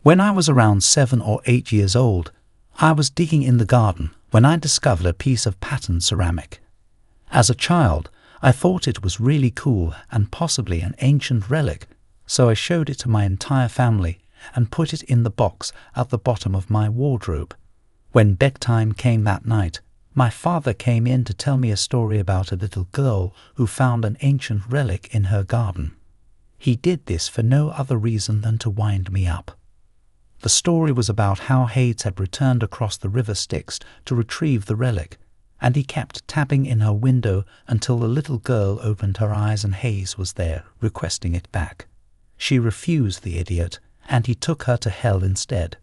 When I was around 7 or 8 years old, I was digging in the garden when I discovered a piece of patterned ceramic. As a child, I thought it was really cool and possibly an ancient relic, so I showed it to my entire family and put it in the box at the bottom of my wardrobe. When bedtime came that night, my father came in to tell me a story about a little girl who found an ancient relic in her garden. He did this for no other reason than to wind me up. The story was about how Hades had returned across the river Styx to retrieve the relic, and he kept tapping in her window until the little girl opened her eyes and Hades was there, requesting it back. She refused, the idiot, and he took her to hell instead.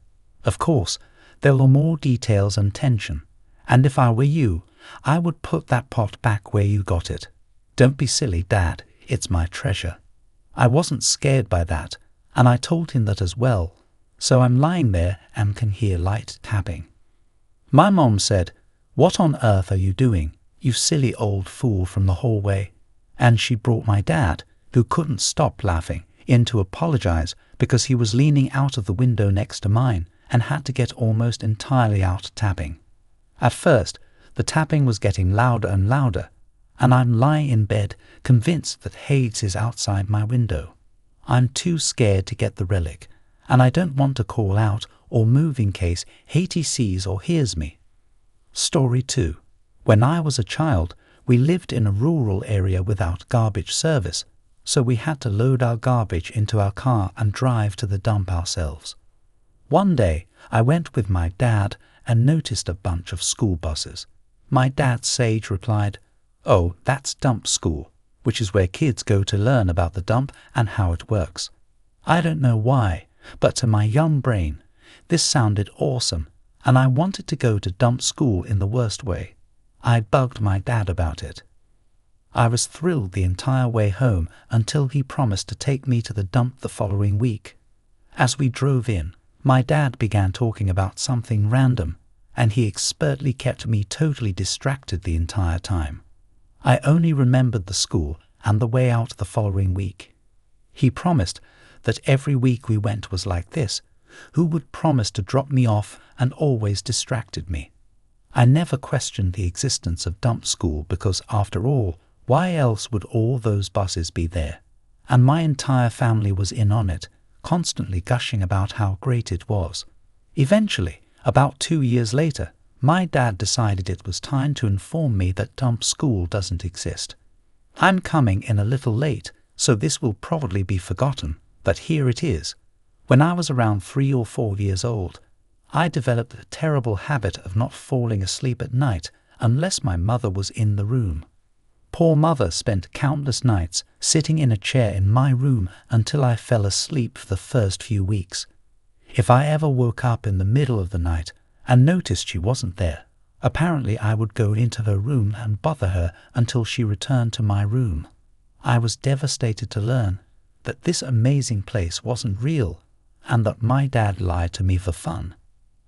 Of course, there were more details and tension, and if I were you, I would put that pot back where you got it. Don't be silly, Dad, it's my treasure. I wasn't scared by that, and I told him that as well, so I'm lying there and can hear light tapping. My mom said, "What on earth are you doing, you silly old fool," from the hallway, and she brought my dad, who couldn't stop laughing, in to apologize because he was leaning out of the window next to mine and had to get almost entirely out tapping. At first, the tapping was getting louder and louder, and I'm lying in bed, convinced that Hades is outside my window. I'm too scared to get the relic, and I don't want to call out or move in case Hades sees or hears me. Story 2. When I was a child, we lived in a rural area without garbage service, so we had to load our garbage into our car and drive to the dump ourselves. One day, I went with my dad and noticed a bunch of school buses. My dad sage replied, "Oh, that's dump school, which is where kids go to learn about the dump and how it works." I don't know why, but to my young brain, this sounded awesome, and I wanted to go to dump school in the worst way. I bugged my dad about it. I was thrilled the entire way home until he promised to take me to the dump the following week. As we drove in, my dad began talking about something random, and he expertly kept me totally distracted the entire time. I only remembered the school and the way out the following week. He promised that every week we went was like this, who would promise to drop me off and always distracted me. I never questioned the existence of dump school because, after all, why else would all those buses be there? And my entire family was in on it, constantly gushing about how great it was. Eventually, about 2 years later, my dad decided it was time to inform me that dump school doesn't exist. I'm coming in a little late, so this will probably be forgotten, but here it is. When I was around 3 or 4 years old, I developed a terrible habit of not falling asleep at night unless my mother was in the room. Poor mother spent countless nights sitting in a chair in my room until I fell asleep for the first few weeks. If I ever woke up in the middle of the night and noticed she wasn't there, apparently I would go into her room and bother her until she returned to my room. I was devastated to learn that this amazing place wasn't real and that my dad lied to me for fun.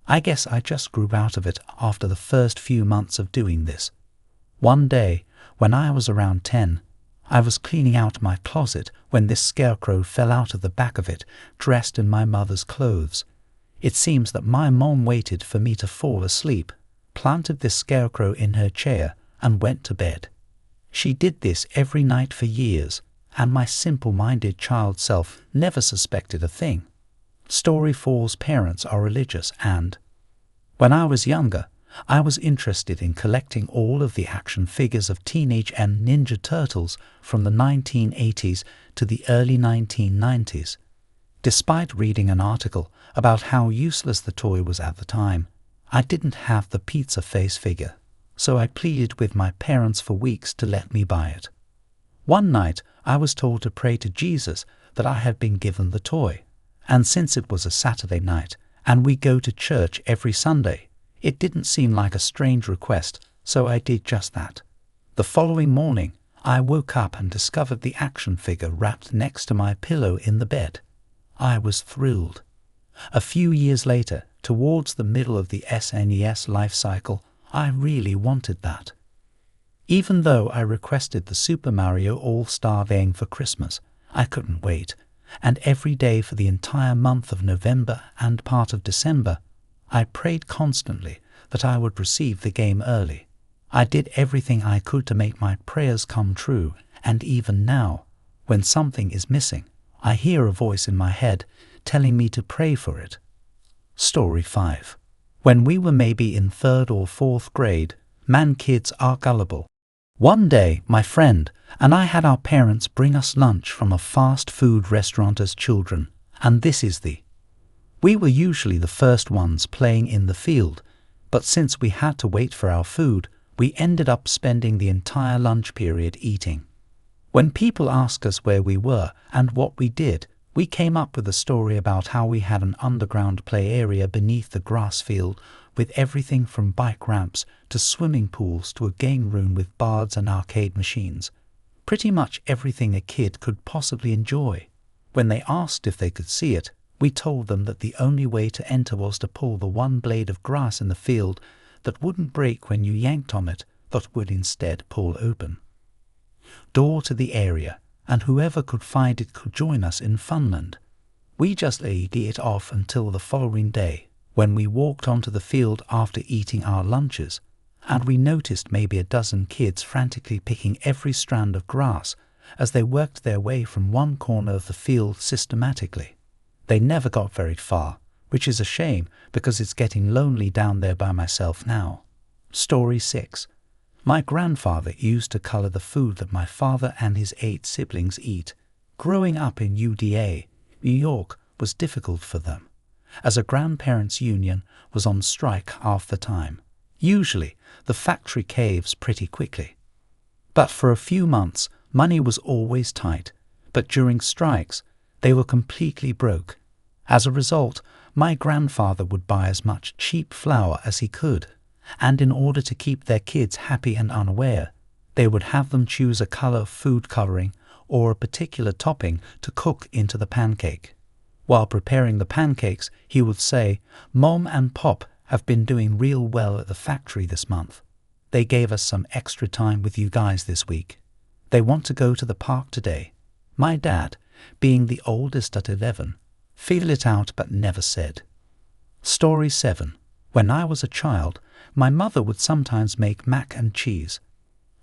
I guess I just grew out of it after the first few months of doing this. One day, when I was around 10, I was cleaning out my closet when this scarecrow fell out of the back of it, dressed in my mother's clothes. It seems that my mom waited for me to fall asleep, planted this scarecrow in her chair, and went to bed. She did this every night for years, and my simple-minded child self never suspected a thing. Story 4's parents are religious, and when I was younger, I was interested in collecting all of the action figures of Teenage and Ninja Turtles from the 1980s to the early 1990s. Despite reading an article about how useless the toy was at the time, I didn't have the pizza face figure, so I pleaded with my parents for weeks to let me buy it. One night, I was told to pray to Jesus that I had been given the toy, and since it was a Saturday night and we go to church every Sunday, it didn't seem like a strange request, so I did just that. The following morning, I woke up and discovered the action figure wrapped next to my pillow in the bed. I was thrilled. A few years later, towards the middle of the SNES life cycle, I really wanted that. Even though I requested the Super Mario All-Star thing for Christmas, I couldn't wait, and every day for the entire month of November and part of December, I prayed constantly that I would receive the game early. I did everything I could to make my prayers come true, and even now, when something is missing, I hear a voice in my head telling me to pray for it. Story 5. When we were maybe in 3rd or 4th grade, man, kids are gullible. One day, my friend and I had our parents bring us lunch from a fast food restaurant as children, and this is we were usually the first ones playing in the field, but since we had to wait for our food, we ended up spending the entire lunch period eating. When people ask us where we were and what we did, we came up with a story about how we had an underground play area beneath the grass field with everything from bike ramps to swimming pools to a game room with bars and arcade machines. Pretty much everything a kid could possibly enjoy. When they asked if they could see it, we told them that the only way to enter was to pull the one blade of grass in the field that wouldn't break when you yanked on it, but would instead pull open. Door to the area, and whoever could find it could join us in Funland. We just laid it off until the following day, when we walked onto the field after eating our lunches, and we noticed maybe a dozen kids frantically picking every strand of grass as they worked their way from one corner of the field systematically. They never got very far, which is a shame because it's getting lonely down there by myself now. Story 6. My grandfather used to color the food that my father and his 8 siblings eat. Growing up in UDA, New York was difficult for them, as a grandparents' union was on strike half the time. Usually, the factory caves pretty quickly. But for a few months, money was always tight, but during strikes, they were completely broke. As a result, my grandfather would buy as much cheap flour as he could, and in order to keep their kids happy and unaware, they would have them choose a color of food coloring or a particular topping to cook into the pancake. While preparing the pancakes, he would say, "Mom and Pop have been doing real well at the factory this month. They gave us some extra time with you guys this week. They want to go to the park today." My dad, being the oldest at 11, figured it out but never said. Story 7. When I was a child, my mother would sometimes make mac and cheese.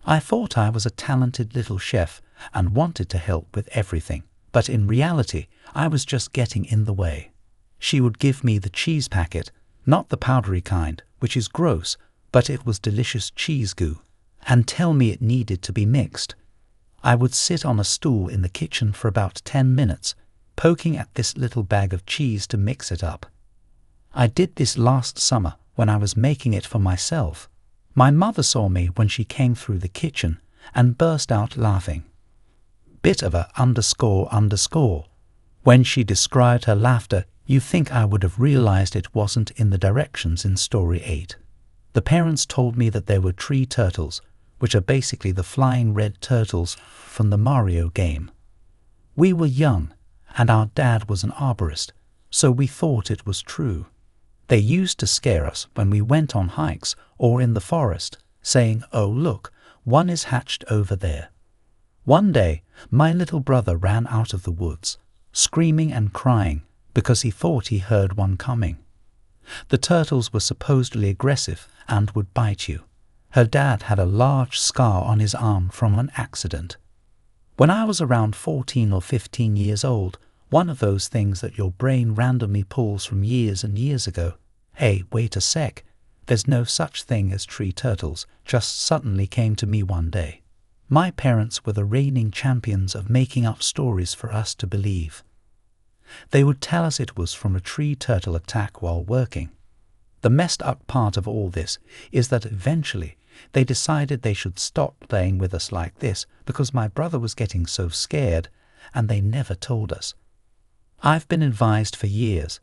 I thought I was a talented little chef and wanted to help with everything, but in reality, I was just getting in the way. She would give me the cheese packet, not the powdery kind, which is gross, but it was delicious cheese goo, and tell me it needed to be mixed. I would sit on a stool in the kitchen for about 10 minutes, poking at this little bag of cheese to mix it up. I did this last summer when I was making it for myself. My mother saw me when she came through the kitchen and burst out laughing. Bit of a __. When she described her laughter, you think I would have realized it wasn't in the directions in Story 8. The parents told me that there were tree turtles, which are basically the flying red turtles from the Mario game. We were young, and our dad was an arborist, so we thought it was true. They used to scare us when we went on hikes or in the forest, saying, "Oh look, one is hatched over there." One day, my little brother ran out of the woods, screaming and crying because he thought he heard one coming. The turtles were supposedly aggressive and would bite you. Her dad had a large scar on his arm from an accident. When I was around 14 or 15 years old, one of those things that your brain randomly pulls from years and years ago, "Hey, wait a sec, there's no such thing as tree turtles," just suddenly came to me one day. My parents were the reigning champions of making up stories for us to believe. They would tell us it was from a tree turtle attack while working. The messed up part of all this is that eventually they decided they should stop playing with us like this because my brother was getting so scared, and they never told us. I've been advised for years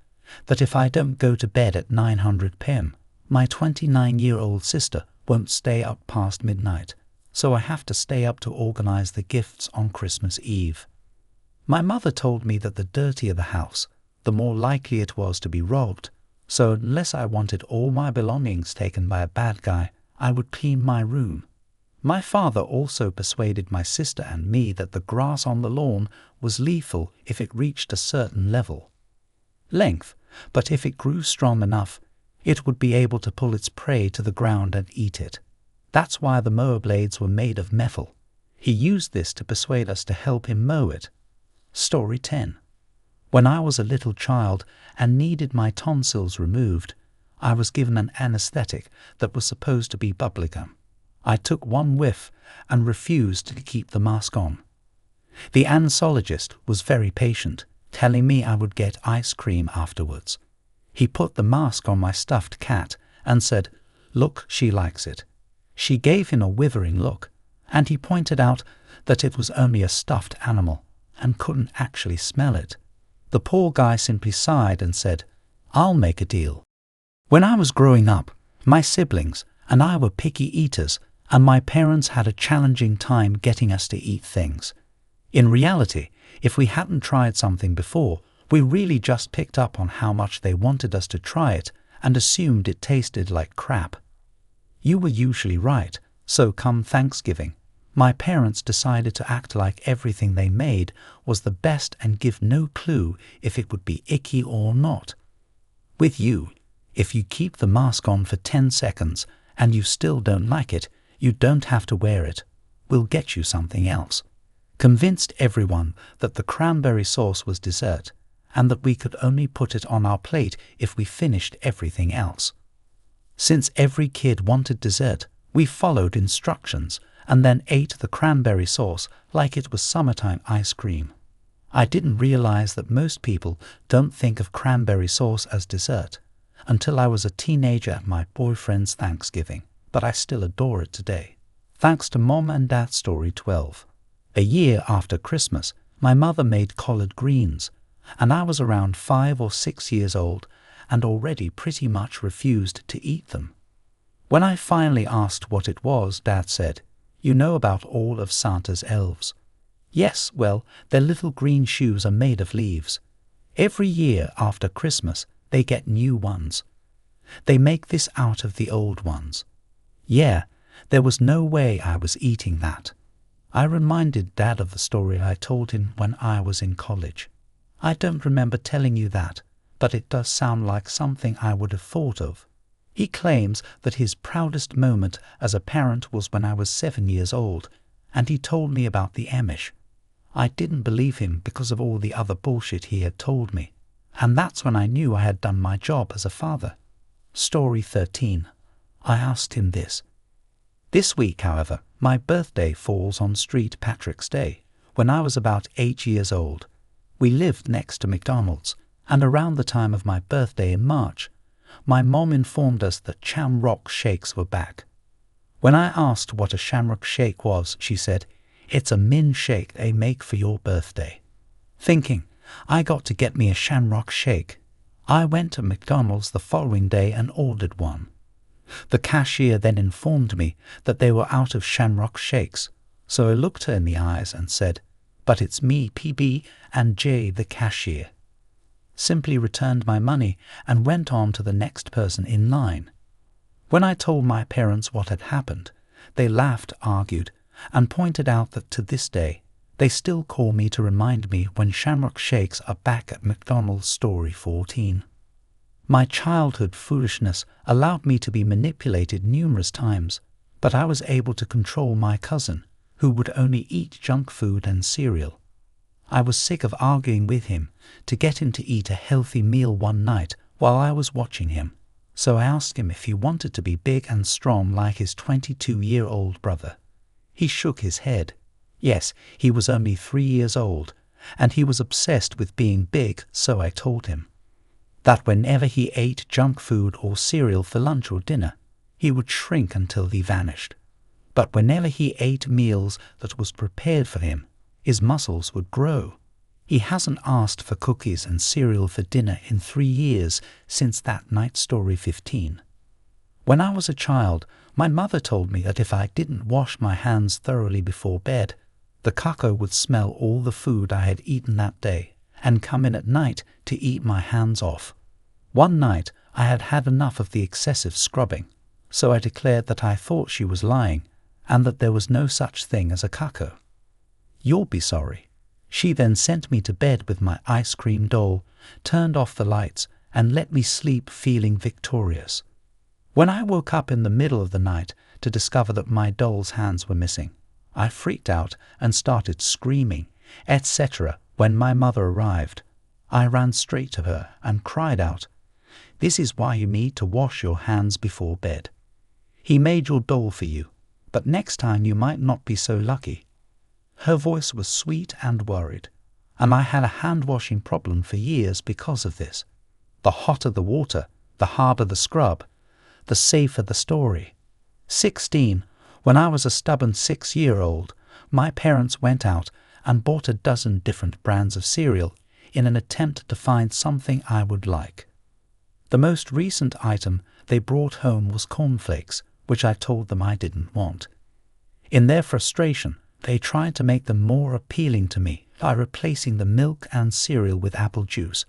that if I don't go to bed at 900 p.m., my 29-year-old sister won't stay up past midnight, so I have to stay up to organize the gifts on Christmas Eve. My mother told me that the dirtier the house, the more likely it was to be robbed, so unless I wanted all my belongings taken by a bad guy, I would clean my room. My father also persuaded my sister and me that the grass on the lawn was lethal if it reached a certain length, but if it grew strong enough, it would be able to pull its prey to the ground and eat it. That's why the mower blades were made of metal. He used this to persuade us to help him mow it. Story 10. When I was a little child and needed my tonsils removed, I was given an anesthetic that was supposed to be bubblegum. I took one whiff and refused to keep the mask on. The anesthesiologist was very patient, telling me I would get ice cream afterwards. He put the mask on my stuffed cat and said, "Look, she likes it." She gave him a withering look, and he pointed out that it was only a stuffed animal and couldn't actually smell it. The poor guy simply sighed and said, "I'll make a deal." When I was growing up, my siblings and I were picky eaters, and my parents had a challenging time getting us to eat things. In reality, if we hadn't tried something before, we really just picked up on how much they wanted us to try it and assumed it tasted like crap. You were usually right, so come Thanksgiving, my parents decided to act like everything they made was the best and give no clue if it would be icky or not. With you, if you keep the mask on for 10 seconds and you still don't like it, you don't have to wear it. We'll get you something else. Convinced everyone that the cranberry sauce was dessert and that we could only put it on our plate if we finished everything else. Since every kid wanted dessert, we followed instructions and then ate the cranberry sauce like it was summertime ice cream. I didn't realize that most people don't think of cranberry sauce as dessert until I was a teenager at my boyfriend's Thanksgiving, but I still adore it today. Thanks to Mom and Dad. Story 12. A year after Christmas, my mother made collard greens, and I was around 5 or 6 years old and already pretty much refused to eat them. When I finally asked what it was, Dad said, "You know about all of Santa's elves?" "Yes, well, their little green shoes are made of leaves. Every year after Christmas, they get new ones. They make this out of the old ones." Yeah, there was no way I was eating that. I reminded Dad of the story I told him when I was in college. I don't remember telling you that, but it does sound like something I would have thought of. He claims that his proudest moment as a parent was when I was 7 years old, and he told me about the Amish. I didn't believe him because of all the other bullshit he had told me, and that's when I knew I had done my job as a father. Story 13. I asked him this. This week, however, my birthday falls on St. Patrick's Day, when I was about 8 years old. We lived next to McDonald's, and around the time of my birthday in March, my mom informed us that shamrock shakes were back. When I asked what a shamrock shake was, she said, "It's a mint shake they make for your birthday." Thinking I got to get me a shamrock shake, I went to McDonald's the following day and ordered one. The cashier then informed me that they were out of shamrock shakes, so I looked her in the eyes and said, "But it's me, PB, and J, the cashier." Simply returned my money and went on to the next person in line. When I told my parents what had happened, they laughed, argued, and pointed out that to this day, they still call me to remind me when shamrock shakes are back at McDonald's. Story 14. My childhood foolishness allowed me to be manipulated numerous times, but I was able to control my cousin, who would only eat junk food and cereal. I was sick of arguing with him to get him to eat a healthy meal one night while I was watching him, so I asked him if he wanted to be big and strong like his 22-year-old brother. He shook his head. Yes, he was only 3 years old, and he was obsessed with being big, so I told him that whenever he ate junk food or cereal for lunch or dinner, he would shrink until he vanished. But whenever he ate meals that was prepared for him, his muscles would grow. He hasn't asked for cookies and cereal for dinner in 3 years since that night. Story 15. When I was a child, my mother told me that if I didn't wash my hands thoroughly before bed, the cuckoo would smell all the food I had eaten that day and come in at night to eat my hands off. One night I had had enough of the excessive scrubbing, so I declared that I thought she was lying, and that there was no such thing as a cuckoo. You'll be sorry. She then sent me to bed with my ice cream doll, turned off the lights, and let me sleep feeling victorious. When I woke up in the middle of the night to discover that my doll's hands were missing, I freaked out and started screaming, etc. When my mother arrived, I ran straight to her and cried out, "This is why you need to wash your hands before bed. He made your doll for you, but next time you might not be so lucky." Her voice was sweet and worried, and I had a hand-washing problem for years because of this. The hotter the water, the harder the scrub, the safer the story. 16, when I was a stubborn 6-year-old, my parents went out and bought a dozen different brands of cereal in an attempt to find something I would like. The most recent item they brought home was cornflakes, which I told them I didn't want. In their frustration, they tried to make them more appealing to me by replacing the milk and cereal with apple juice,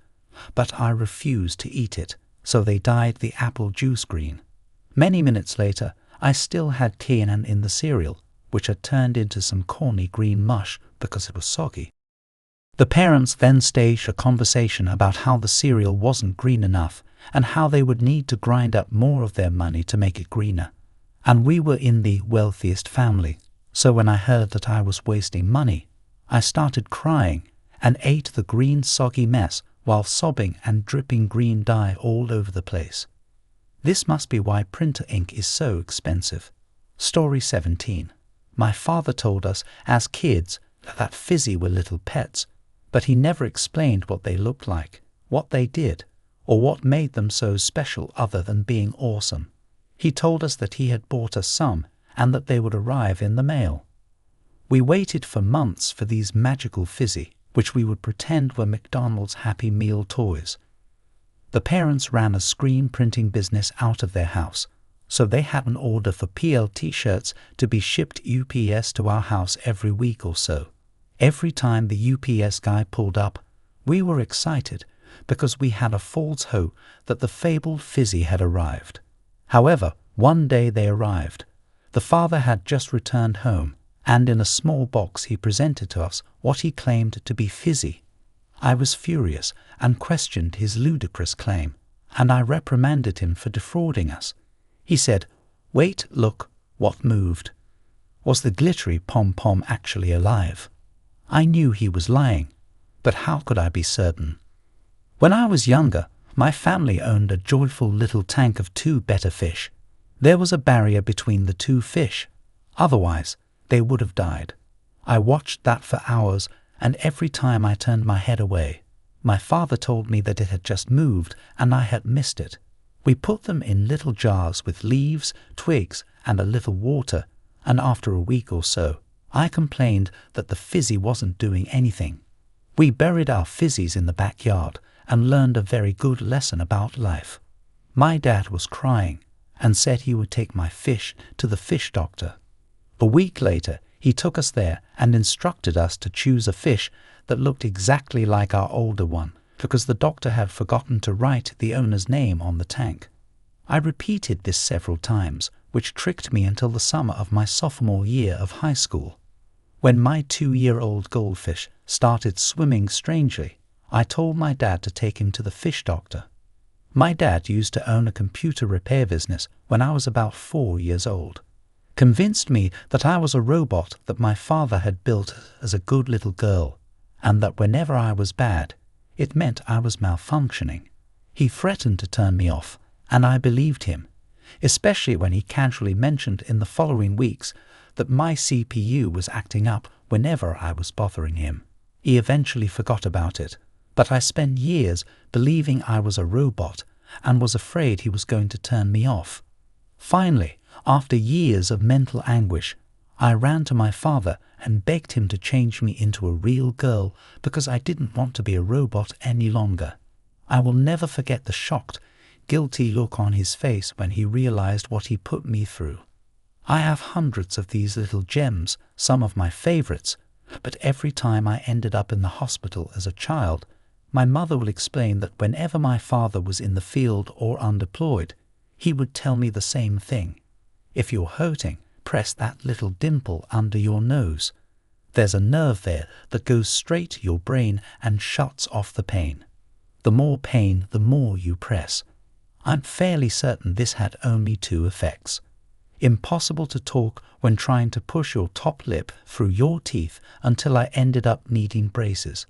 but I refused to eat it, so they dyed the apple juice green. Many minutes later, I still had cayenne in the cereal, which had turned into some corny green mush because it was soggy. The parents then staged a conversation about how the cereal wasn't green enough and how they would need to grind up more of their money to make it greener. And we were in the wealthiest family, so when I heard that I was wasting money, I started crying and ate the green soggy mess while sobbing and dripping green dye all over the place. This must be why printer ink is so expensive. Story 17. My father told us as kids that fizzy were little pets, but he never explained what they looked like, what they did, or what made them so special other than being awesome. He told us that he had bought us some and that they would arrive in the mail. We waited for months for these magical fizzy, which we would pretend were McDonald's Happy Meal toys. The parents ran a screen printing business out of their house, so they had an order for PL t-shirts to be shipped UPS to our house every week or so. Every time the UPS guy pulled up, we were excited because we had a false hope that the fabled fizzy had arrived. However, one day they arrived. The father had just returned home, and in a small box he presented to us what he claimed to be fizzy. I was furious and questioned his ludicrous claim, and I reprimanded him for defrauding us. He said, "Wait, look, what moved? Was the glittery pom-pom actually alive?" I knew he was lying, but how could I be certain? When I was younger, my family owned a joyful little tank of 2 betta fish. There was a barrier between the 2 fish, otherwise they would have died. I watched that for hours, and every time I turned my head away, my father told me that it had just moved and I had missed it. We put them in little jars with leaves, twigs, and a little water, and after a week or so, I complained that the fizzy wasn't doing anything. We buried our fizzies in the backyard and learned a very good lesson about life. My dad was crying and said he would take my fish to the fish doctor. A week later, he took us there and instructed us to choose a fish that looked exactly like our older one, because the doctor had forgotten to write the owner's name on the tank. I repeated this several times, which tricked me until the summer of my sophomore year of high school. When my 2-year-old goldfish started swimming strangely, I told my dad to take him to the fish doctor. My dad used to own a computer repair business when I was about 4 years old. Convinced me that I was a robot that my father had built as a good little girl, and that whenever I was bad, it meant I was malfunctioning. He threatened to turn me off, and I believed him, especially when he casually mentioned in the following weeks that my CPU was acting up whenever I was bothering him. He eventually forgot about it, but I spent years believing I was a robot and was afraid he was going to turn me off. Finally, after years of mental anguish, I ran to my father and begged him to change me into a real girl because I didn't want to be a robot any longer. I will never forget the shocked, guilty look on his face when he realized what he put me through. I have hundreds of these little gems, some of my favorites, but every time I ended up in the hospital as a child, my mother will explain that whenever my father was in the field or undeployed, he would tell me the same thing. If you're hurting, press that little dimple under your nose. There's a nerve there that goes straight to your brain and shuts off the pain. The more pain, the more you press. I'm fairly certain this had only two effects. Impossible to talk when trying to push your top lip through your teeth until I ended up needing braces.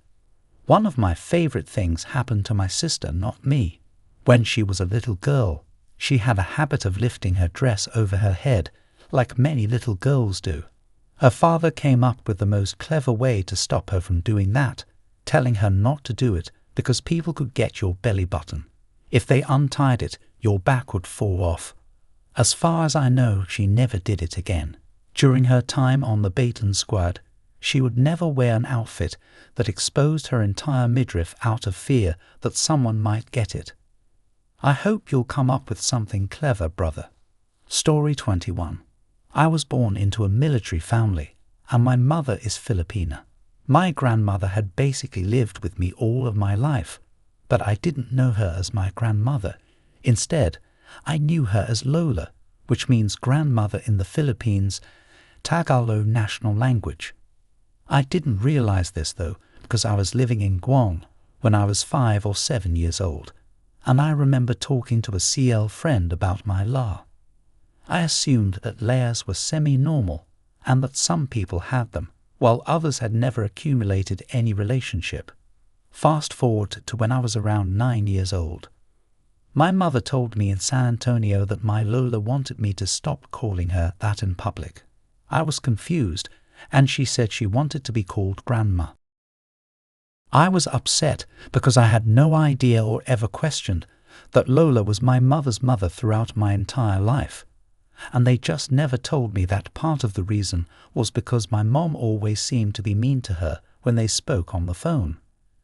One of my favorite things happened to my sister, not me. When she was a little girl, she had a habit of lifting her dress over her head, like many little girls do. Her father came up with the most clever way to stop her from doing that, telling her not to do it because people could get your belly button. If they untied it, your back would fall off. As far as I know, she never did it again. During her time on the Baton Squad, she would never wear an outfit that exposed her entire midriff out of fear that someone might get it. I hope you'll come up with something clever, brother. Story 21. I was born into a military family, and my mother is Filipina. My grandmother had basically lived with me all of my life, but I didn't know her as my grandmother. Instead, I knew her as Lola, which means grandmother in the Philippines' Tagalog national language. I didn't realize this, though, because I was living in Guam when I was 5 or 7 years old, and I remember talking to a CL friend about my La. I assumed that layers were semi-normal and that some people had them, while others had never accumulated any relationship. Fast forward to when I was around 9 years old. My mother told me in San Antonio that my Lola wanted me to stop calling her that in public. I was confused, and she said she wanted to be called Grandma. I was upset because I had no idea or ever questioned that Lola was my mother's mother throughout my entire life, and they just never told me that part of the reason was because my mom always seemed to be mean to her when they spoke on the phone.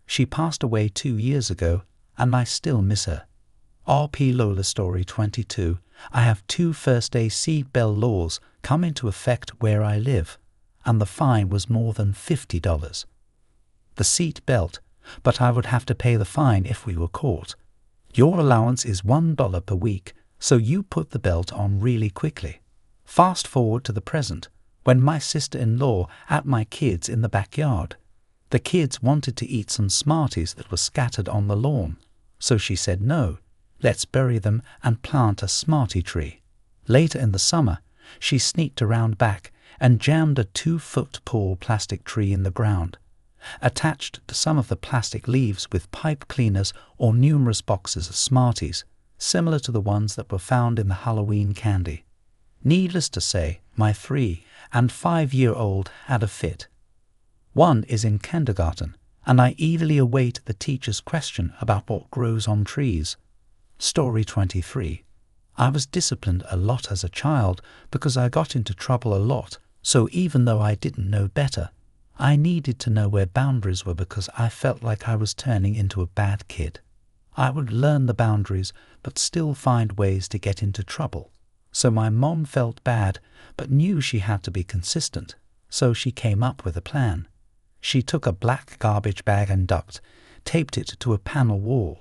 She passed away 2 years ago, and I still miss her. RP Lola Story 22. I have 2 first-day seat belt laws come into effect where I live, and the fine was more than $50. The seat belt, but I would have to pay the fine if we were caught. Your allowance is $1 per week, so you put the belt on really quickly. Fast forward to the present, when my sister-in-law had my kids in the backyard. The kids wanted to eat some Smarties that were scattered on the lawn, so she said no, let's bury them and plant a Smartie tree. Later in the summer, she sneaked around back and jammed a 2-foot tall plastic tree in the ground, attached to some of the plastic leaves with pipe cleaners or numerous boxes of Smarties, similar to the ones that were found in the Halloween candy. Needless to say, my 3- and 5-year-old had a fit. One is in kindergarten, and I eagerly await the teacher's question about what grows on trees. Story 23. I was disciplined a lot as a child because I got into trouble a lot, so even though I didn't know better, I needed to know where boundaries were because I felt like I was turning into a bad kid. I would learn the boundaries but still find ways to get into trouble. So my mom felt bad but knew she had to be consistent, so she came up with a plan. She took a black garbage bag and taped it to a panel wall.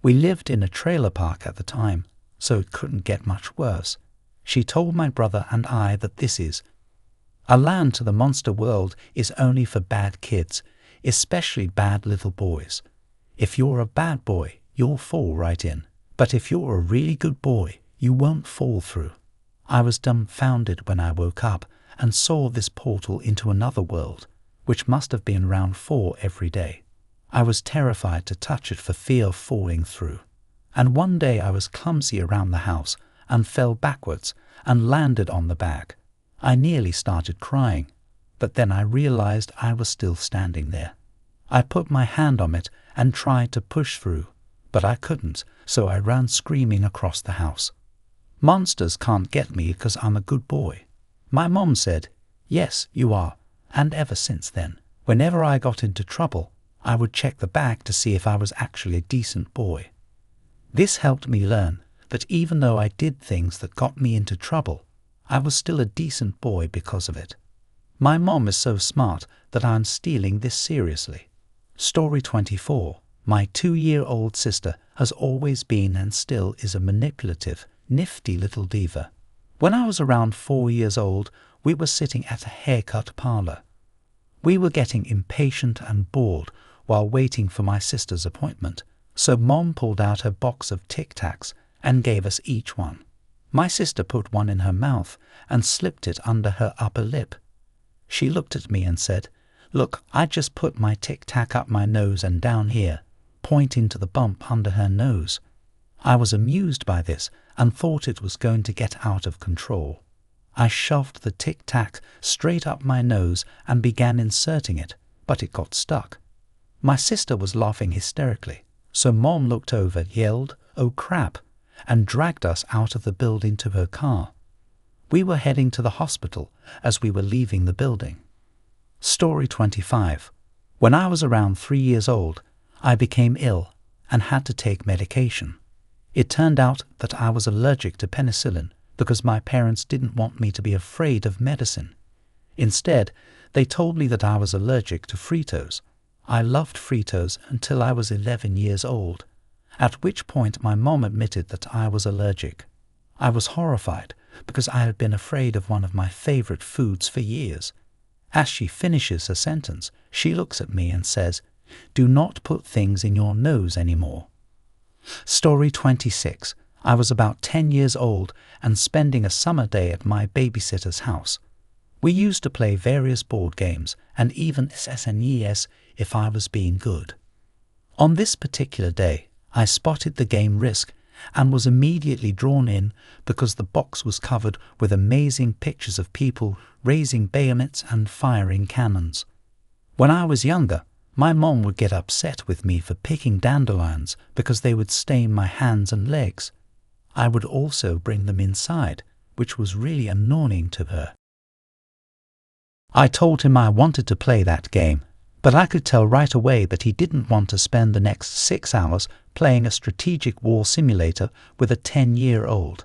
We lived in a trailer park at the time, so it couldn't get much worse. She told my brother and I that this is a land to the monster world is only for bad kids, especially bad little boys. If you're a bad boy, you'll fall right in. But if you're a really good boy, you won't fall through. I was dumbfounded when I woke up and saw this portal into another world, which must have been around 4 every day. I was terrified to touch it for fear of falling through. And one day I was clumsy around the house and fell backwards and landed on the bag. I nearly started crying, but then I realized I was still standing there. I put my hand on it and tried to push through, but I couldn't, so I ran screaming across the house. Monsters can't get me because I'm a good boy. My mom said, "Yes, you are," and ever since then, whenever I got into trouble, I would check the bag to see if I was actually a decent boy. This helped me learn that even though I did things that got me into trouble, I was still a decent boy because of it. My mom is so smart that I'm stealing this seriously. Story 24. My 2-year-old sister has always been and still is a manipulative, nifty little diva. When I was around 4 years old, we were sitting at a haircut parlor. We were getting impatient and bored while waiting for my sister's appointment, so Mom pulled out her box of Tic Tacs and gave us each one. My sister put one in her mouth and slipped it under her upper lip. She looked at me and said, "Look, I just put my Tic Tac up my nose and down here," pointing to the bump under her nose. I was amused by this and thought it was going to get out of control. I shoved the Tic Tac straight up my nose and began inserting it, but it got stuck. My sister was laughing hysterically, so Mom looked over, yelled, "Oh crap," and dragged us out of the building to her car. We were heading to the hospital as we were leaving the building. Story 25. When I was around 3 years old, I became ill and had to take medication. It turned out that I was allergic to penicillin because my parents didn't want me to be afraid of medicine. Instead, they told me that I was allergic to Fritos. I loved Fritos until I was 11 years old, at which point my mom admitted that I was allergic. I was horrified because I had been afraid of one of my favorite foods for years. As she finishes her sentence, she looks at me and says, "Do not put things in your nose anymore." Story 26. I was about 10 years old and spending a summer day at my babysitter's house. We used to play various board games and even SNES if I was being good. On this particular day, I spotted the game Risk and was immediately drawn in because the box was covered with amazing pictures of people raising bayonets and firing cannons. When I was younger, my mom would get upset with me for picking dandelions because they would stain my hands and legs. I would also bring them inside, which was really annoying to her. I told him I wanted to play that game, but I could tell right away that he didn't want to spend the next 6 hours playing a strategic war simulator with a 10-year-old.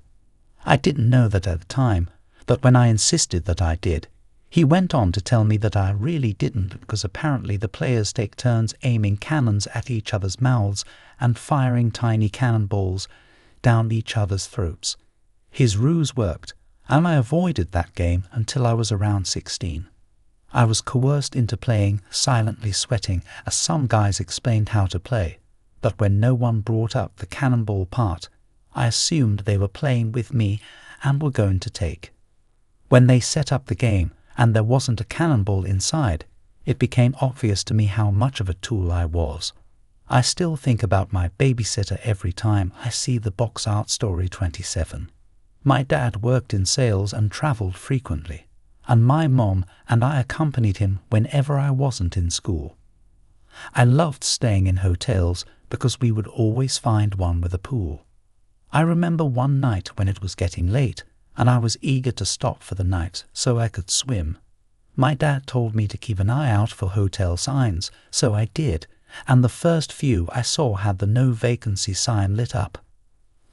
I didn't know that at the time, that when I insisted that I did, he went on to tell me that I really didn't because apparently the players take turns aiming cannons at each other's mouths and firing tiny cannonballs down each other's throats. His ruse worked, and I avoided that game until I was around 16. I was coerced into playing, silently sweating as some guys explained how to play, but when no one brought up the cannonball part, I assumed they were playing with me and were going to take. When they set up the game and there wasn't a cannonball inside, it became obvious to me how much of a tool I was. I still think about my babysitter every time I see the box art. Story 27. My dad worked in sales and traveled frequently, and my mom and I accompanied him whenever I wasn't in school. I loved staying in hotels because we would always find one with a pool. I remember one night when it was getting late and I was eager to stop for the night so I could swim. My dad told me to keep an eye out for hotel signs, so I did, and the first few I saw had the no vacancy sign lit up,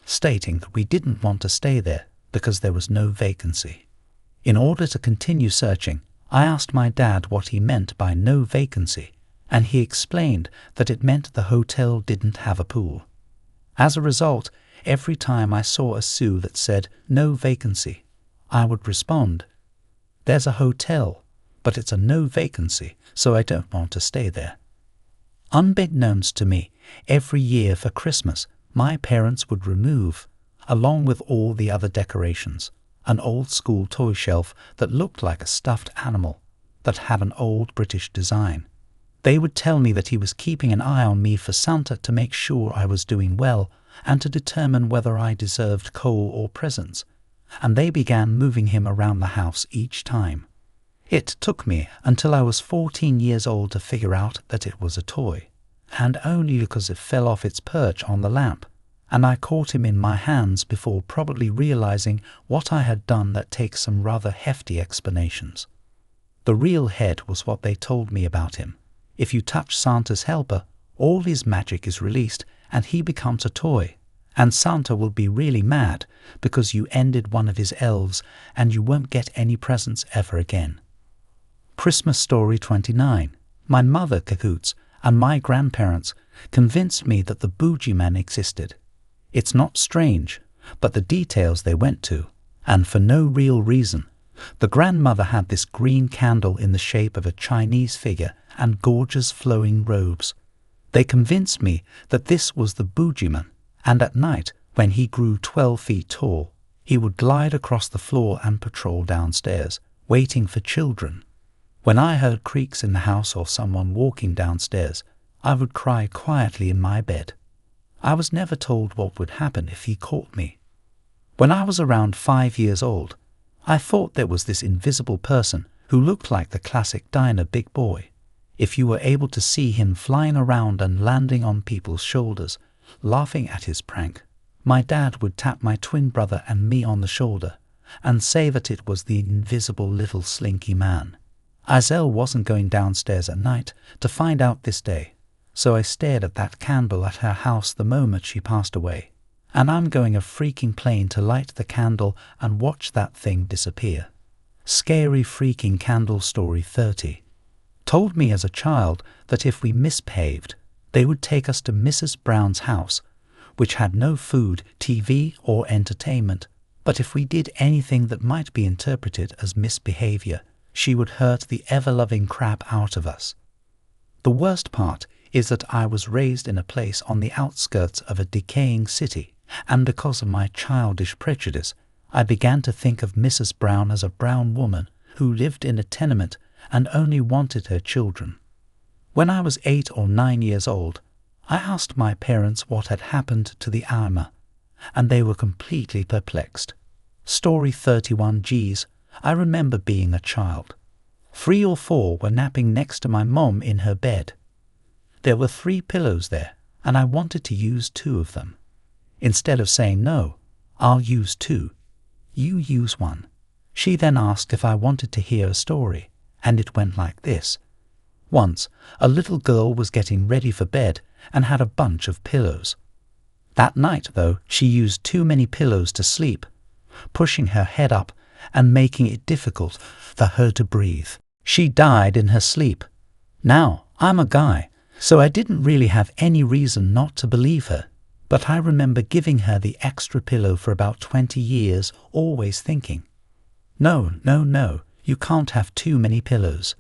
stating that we didn't want to stay there because there was no vacancy. In order to continue searching, I asked my dad what he meant by no vacancy, and he explained that it meant the hotel didn't have a pool. As a result, every time I saw a sue that said no vacancy, I would respond, "There's a hotel, but it's a no vacancy, so I don't want to stay there." Unbeknownst to me, every year for Christmas, my parents would remove, along with all the other decorations, an old-school toy shelf that looked like a stuffed animal that had an old British design. They would tell me that he was keeping an eye on me for Santa to make sure I was doing well and to determine whether I deserved coal or presents, and they began moving him around the house each time. It took me until I was 14 years old to figure out that it was a toy, and only because it fell off its perch on the lamp, and I caught him in my hands before probably realizing what I had done. That takes some rather hefty explanations. The real head was what they told me about him. If you touch Santa's helper, all his magic is released and he becomes a toy, and Santa will be really mad because you ended one of his elves and you won't get any presents ever again. Christmas Story 29. My mother, Cahoots, and my grandparents convinced me that the Boogeyman existed. It's not strange, but the details they went to, and for no real reason. The grandmother had this green candle in the shape of a Chinese figure and gorgeous flowing robes. They convinced me that this was the boogeyman, and at night, when he grew 12 feet tall, he would glide across the floor and patrol downstairs, waiting for children. When I heard creaks in the house or someone walking downstairs, I would cry quietly in my bed. I was never told what would happen if he caught me. When I was around 5 years old, I thought there was this invisible person who looked like the classic diner big boy. If you were able to see him flying around and landing on people's shoulders, laughing at his prank, my dad would tap my twin brother and me on the shoulder and say that it was the invisible little slinky man. Iselle wasn't going downstairs at night to find out this day, so I stared at that candle at her house the moment she passed away, and I'm going a freaking plane to light the candle and watch that thing disappear. Scary freaking candle story 30. Told me as a child that if we mispaved, they would take us to Mrs. Brown's house, which had no food, TV, or entertainment, but if we did anything that might be interpreted as misbehavior, she would hurt the ever-loving crap out of us. The worst part is that I was raised in a place on the outskirts of a decaying city, and because of my childish prejudice, I began to think of Mrs. Brown as a brown woman who lived in a tenement and only wanted her children. When I was 8 or 9 years old, I asked my parents what had happened to the Alma, and they were completely perplexed. Story 31 Gs. I remember being a child. 3 or 4 were napping next to my mom in her bed. There were 3 pillows there, and I wanted to use 2 of them. Instead of saying no, I'll use 2. You use 1. She then asked if I wanted to hear a story, and it went like this. Once, a little girl was getting ready for bed and had a bunch of pillows. That night, though, she used too many pillows to sleep, pushing her head up and making it difficult for her to breathe. She died in her sleep. Now, I'm a guy, so I didn't really have any reason not to believe her, but I remember giving her the extra pillow for about 20 years, always thinking, no, you can't have too many pillows.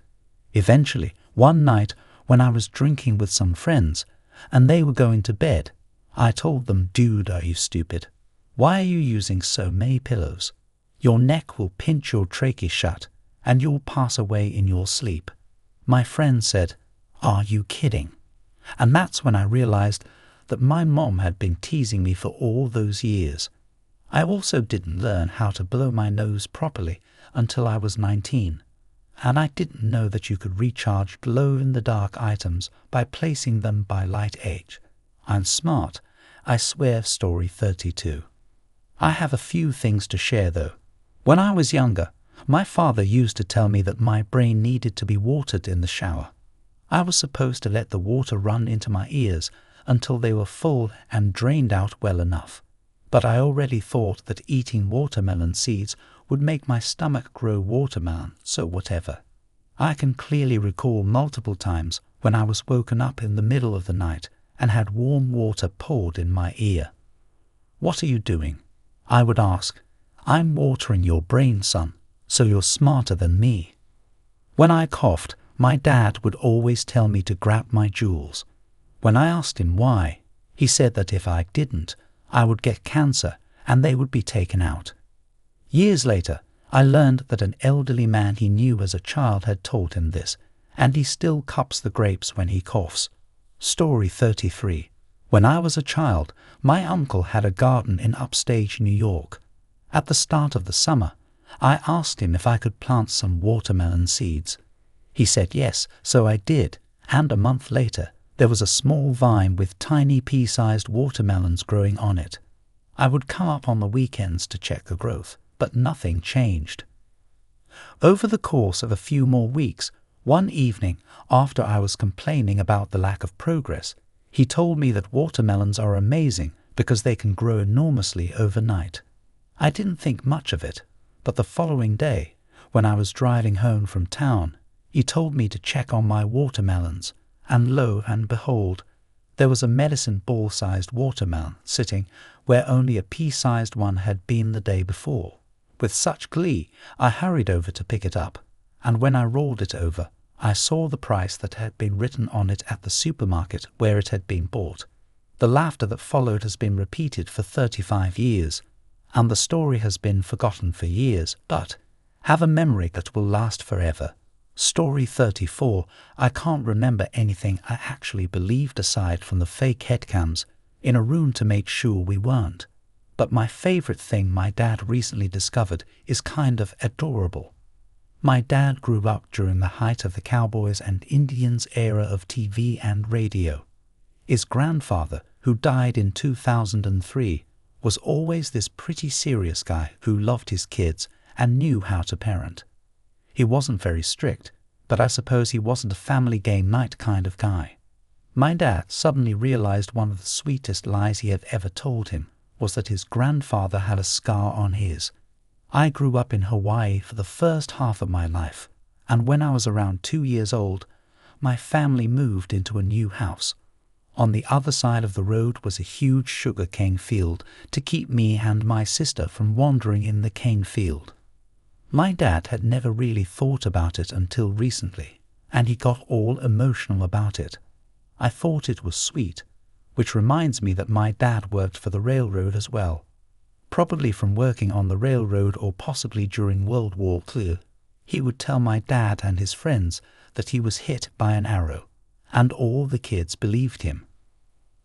Eventually, one night when I was drinking with some friends and they were going to bed, I told them, "Dude, are you stupid? Why are you using so many pillows? Your neck will pinch your trachea shut and you'll pass away in your sleep." My friend said, "Are you kidding?" And that's when I realized that my mom had been teasing me for all those years. I also didn't learn how to blow my nose properly until I was 19. And I didn't know that you could recharge glow-in-the-dark items by placing them by light edge. I'm smart, I swear. Story 32. I have a few things to share though. When I was younger, my father used to tell me that my brain needed to be watered in the shower. I was supposed to let the water run into my ears until they were full and drained out well enough. But I already thought that eating watermelon seeds would make my stomach grow watermelon, so whatever. I can clearly recall multiple times when I was woken up in the middle of the night and had warm water poured in my ear. "What are you doing?" I would ask. "I'm watering your brain, son, so you're smarter than me." When I coughed, my dad would always tell me to grab my jewels. When I asked him why, he said that if I didn't, I would get cancer and they would be taken out. Years later, I learned that an elderly man he knew as a child had told him this, and he still cups the grapes when he coughs. Story 33. When I was a child, my uncle had a garden in upstate New York. At the start of the summer, I asked him if I could plant some watermelon seeds. He said yes, so I did, and a month later, there was a small vine with tiny pea-sized watermelons growing on it. I would come up on the weekends to check the growth, but nothing changed. Over the course of a few more weeks, one evening, after I was complaining about the lack of progress, he told me that watermelons are amazing because they can grow enormously overnight. I didn't think much of it, but the following day, when I was driving home from town, he told me to check on my watermelons, and lo and behold, there was a medicine ball-sized watermelon sitting where only a pea-sized one had been the day before. With such glee, I hurried over to pick it up, and when I rolled it over, I saw the price that had been written on it at the supermarket where it had been bought. The laughter that followed has been repeated for 35 years, and the story has been forgotten for years, but have a memory that will last forever. Story 34. I can't remember anything I actually believed aside from the fake headcams in a room to make sure we weren't. But my favorite thing my dad recently discovered is kind of adorable. My dad grew up during the height of the Cowboys and Indians era of TV and radio. His grandfather, who died in 2003, was always this pretty serious guy who loved his kids and knew how to parent. He wasn't very strict, but I suppose he wasn't a family game night kind of guy. My dad suddenly realized one of the sweetest lies he had ever told him was that his grandfather had a scar on his. I grew up in Hawaii for the first half of my life, and when I was around 2 years old, my family moved into a new house. On the other side of the road was a huge sugar cane field to keep me and my sister from wandering in the cane field. My dad had never really thought about it until recently, and he got all emotional about it. I thought it was sweet, which reminds me that my dad worked for the railroad as well. Probably from working on the railroad or possibly during World War II, he would tell my dad and his friends that he was hit by an arrow, and all the kids believed him.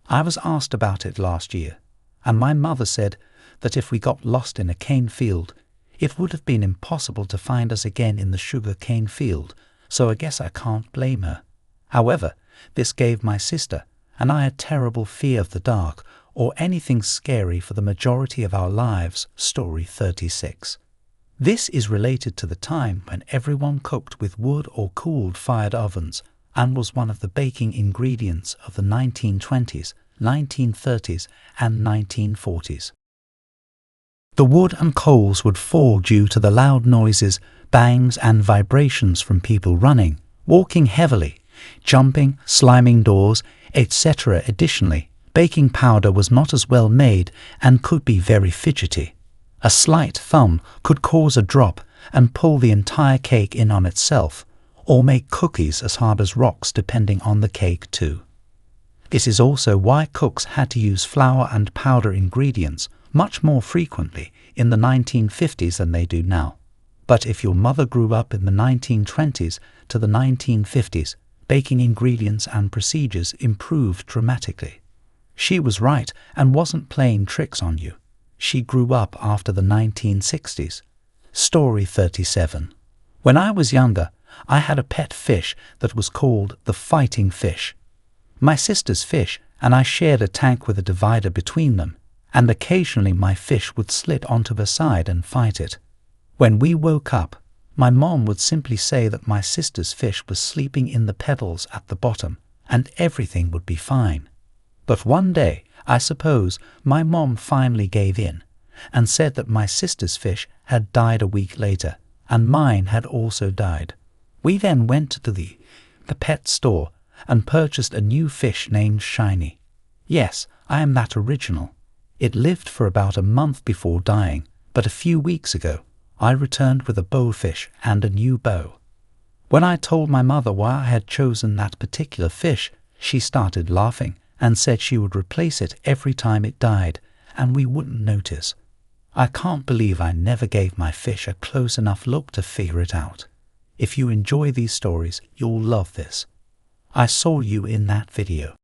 I was asked about it last year, and my mother said that if we got lost in a cane field, it would have been impossible to find us again in the sugar cane field, so I guess I can't blame her. However, this gave my sister and I a terrible fear of the dark or anything scary for the majority of our lives. Story 36. This is related to the time when everyone cooked with wood or coal-fired ovens and was one of the baking ingredients of the 1920s, 1930s, and 1940s. The wood and coals would fall due to the loud noises, bangs, and vibrations from people running, walking heavily, jumping, slamming doors, etc. Additionally, baking powder was not as well made and could be very fidgety. A slight thumb could cause a drop and pull the entire cake in on itself, or make cookies as hard as rocks depending on the cake too. This is also why cooks had to use flour and powder ingredients much more frequently in the 1950s than they do now. But if your mother grew up in the 1920s to the 1950s, baking ingredients and procedures improved dramatically. She was right and wasn't playing tricks on you. She grew up after the 1960s. Story 37. When I was younger, I had a pet fish that was called the fighting fish. My sister's fish and I shared a tank with a divider between them, and occasionally my fish would slip onto the side and fight it. When we woke up, my mom would simply say that my sister's fish was sleeping in the pebbles at the bottom and everything would be fine. But one day, I suppose, my mom finally gave in and said that my sister's fish had died a week later and mine had also died. We then went to the pet store and purchased a new fish named Shiny. Yes, I am that original. It lived for about a month before dying, but a few weeks ago, I returned with a bowfish and a new bow. When I told my mother why I had chosen that particular fish, she started laughing and said she would replace it every time it died, and we wouldn't notice. I can't believe I never gave my fish a close enough look to figure it out. If you enjoy these stories, you'll love this. I saw you in that video.